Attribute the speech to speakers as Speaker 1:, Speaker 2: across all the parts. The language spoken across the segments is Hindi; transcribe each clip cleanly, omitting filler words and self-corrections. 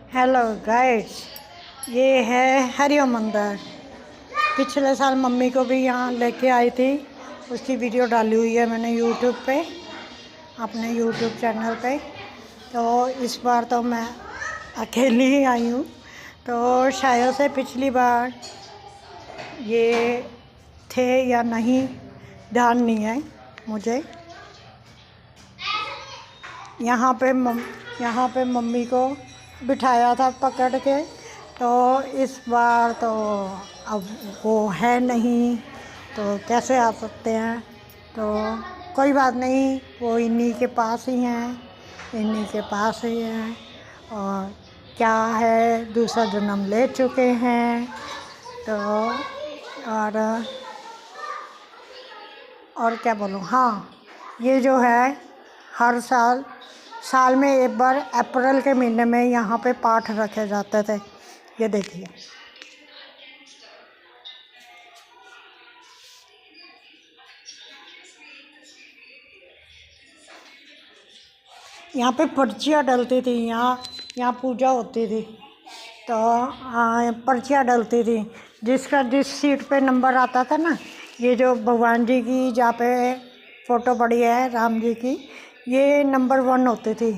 Speaker 1: हेलो गाइस, ये है हरिओम मंदिर। पिछले साल मम्मी को भी यहाँ लेके आई थी, उसकी वीडियो डाली हुई है मैंने यूट्यूब पे, अपने यूट्यूब चैनल पे। तो इस बार तो मैं अकेली ही आई हूँ, तो शायद से पिछली बार ये थे या नहीं, ध्यान नहीं है मुझे। यहाँ पे मम्मी को बिठाया था पकड़ के, तो इस बार तो अब वो है नहीं, तो कैसे आ सकते हैं। तो कोई बात नहीं, वो इन्हीं के पास ही हैं, और क्या है, दूसरा जन्म ले चुके हैं। तो और क्या बोलूँ, हाँ, ये जो है हर साल में एक बार अप्रैल के महीने में यहाँ पे पाठ रखे जाते थे। ये देखिए, यहाँ पे पर्चियाँ डलती थी, यहाँ पूजा होती थी, तो पर्चियाँ डलती थी। जिस सीट पे नंबर आता था ना, ये जो भगवान जी की जहाँ पे फ़ोटो पड़ी है राम जी की, ये नंबर 1 होती थी।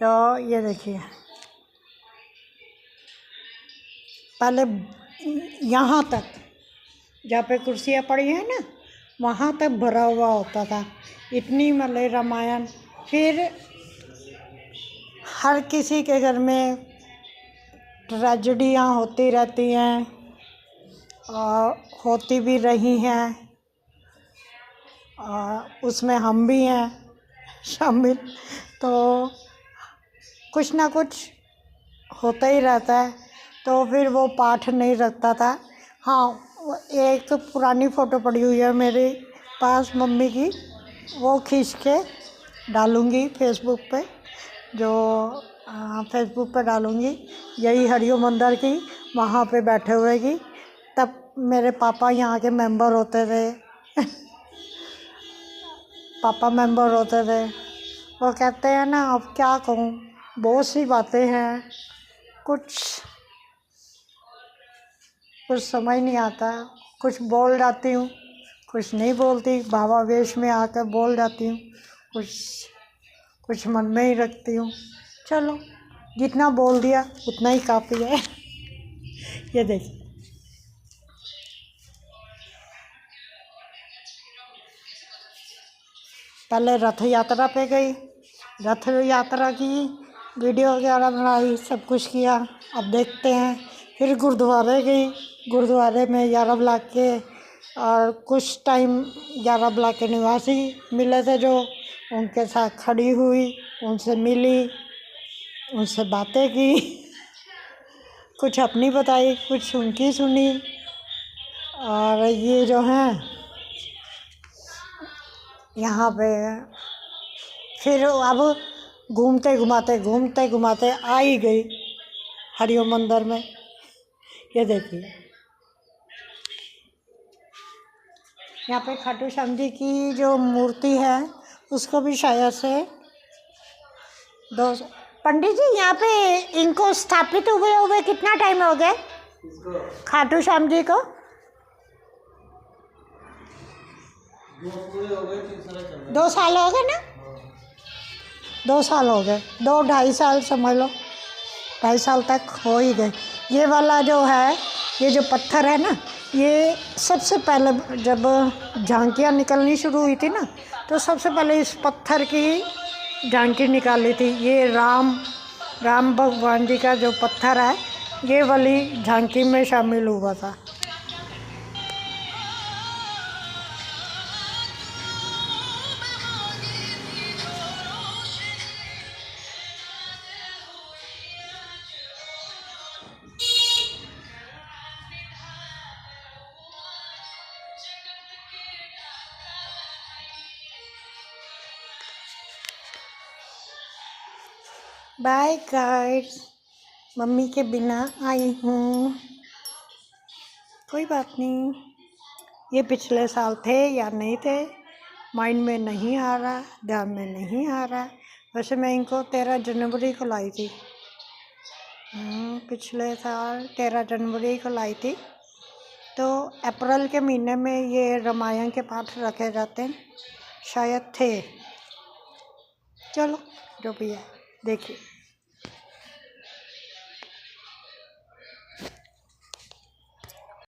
Speaker 1: तो ये देखिए, पहले यहाँ तक जहाँ पे कुर्सियाँ पड़ी हैं ना, वहाँ तक भरा हुआ होता था। इतनी मतलब रामायण, फिर हर किसी के घर में ट्रेजेडियाँ होती रहती हैं और होती भी रही हैं, और उसमें हम भी हैं शामिल। तो कुछ ना कुछ होता ही रहता है, तो फिर वो पाठ नहीं रखता था। हाँ, एक पुरानी फ़ोटो पड़ी हुई है मेरे पास मम्मी की, वो खींच के डालूँगी फेसबुक पे, फेसबुक पे डालूँगी, यही हरिओम मंदिर की, वहाँ पे बैठे हुए की। तब मेरे पापा यहाँ के मेंबर होते थे वो कहते हैं ना, अब क्या कहूँ, बहुत सी बातें हैं, कुछ समझ नहीं आता, कुछ बोल जाती हूँ, कुछ नहीं बोलती, भावावेश में आकर बोल जाती हूँ, कुछ मन में ही रखती हूँ। चलो, जितना बोल दिया उतना ही काफ़ी है। ये देखिए, पहले रथ यात्रा पे गई, रथ यात्रा की, वीडियो वगैरह बनाई, सब कुछ किया। अब देखते हैं, फिर गुरुद्वारे गई, गुरुद्वारे में 11 ब्लॉक के और कुछ टाइम 11 ब्लॉक के निवासी मिले थे, जो उनके साथ खड़ी हुई, उनसे मिली, उनसे बातें की, कुछ अपनी बताई, कुछ उनकी सुनी। और ये जो है यहाँ पे फिर अब घूमते घुमाते आ ही गई हरिओम मंदिर में। ये देखिए, यहाँ पे खाटू श्याम जी की जो मूर्ति है, उसको भी शायद से पंडित जी, यहाँ पे इनको स्थापित हुए कितना टाइम हो गया खाटू श्याम जी को? 2 साल हो गए ना? 2 साल हो गए, 2-2.5 साल समझ लो, 2.5 साल तक हो ही गए। ये वाला जो है, ये जो पत्थर है ना, ये सबसे पहले जब झांकियाँ निकलनी शुरू हुई थी ना, तो सबसे पहले इस पत्थर की झांकी निकाली थी। ये राम भगवान जी का जो पत्थर है, ये वाली झांकी में शामिल हुआ था। बाय गाइस, मम्मी के बिना आई हूँ, कोई बात नहीं। ये पिछले साल थे या नहीं थे, माइंड में नहीं आ रहा, ध्यान में नहीं आ रहा। वैसे मैं इनको 13 जनवरी को लाई थी, पिछले साल 13 जनवरी को लाई थी। तो अप्रैल के महीने में ये रामायण के पाठ रखे जाते हैं, शायद थे। चलो जो भी है देखिए।